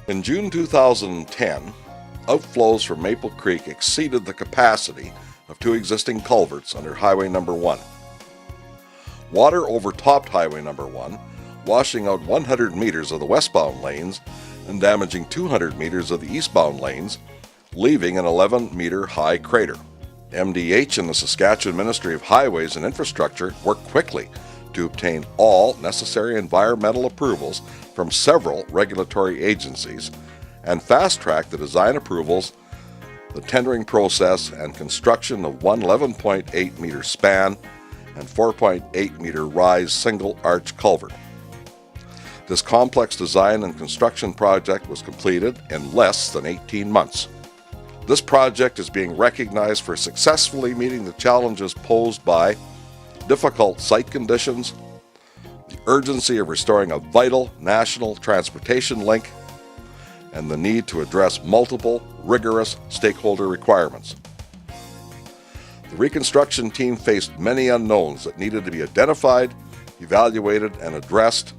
In June 2010, outflows from Maple Creek exceeded the capacity of two existing culverts under Highway Number 1. Water overtopped Highway Number 1, washing out 100 meters of the westbound lanes and damaging 200 meters of the eastbound lanes, leaving an 11-meter high crater. MDH and the Saskatchewan Ministry of Highways and Infrastructure worked quickly to obtain all necessary environmental approvals from several regulatory agencies and fast-tracked the design approvals, the tendering process, and construction of one 11.8-meter span and 4.8-meter rise single-arch culvert. This complex design and construction project was completed in less than 18 months. This project is being recognized for successfully meeting the challenges posed by difficult site conditions, the urgency of restoring a vital national transportation link, and the need to address multiple, rigorous stakeholder requirements. The reconstruction team faced many unknowns that needed to be identified, evaluated, and addressed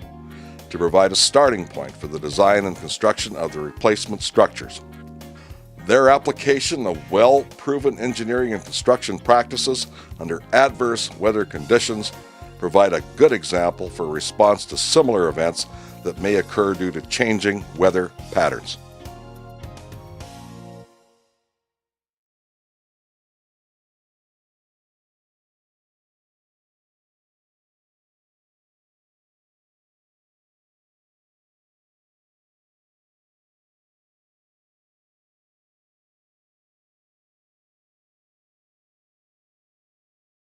to provide a starting point for the design and construction of the replacement structures. Their application of well-proven engineering and construction practices under adverse weather conditions provide a good example for response to similar events that may occur due to changing weather patterns.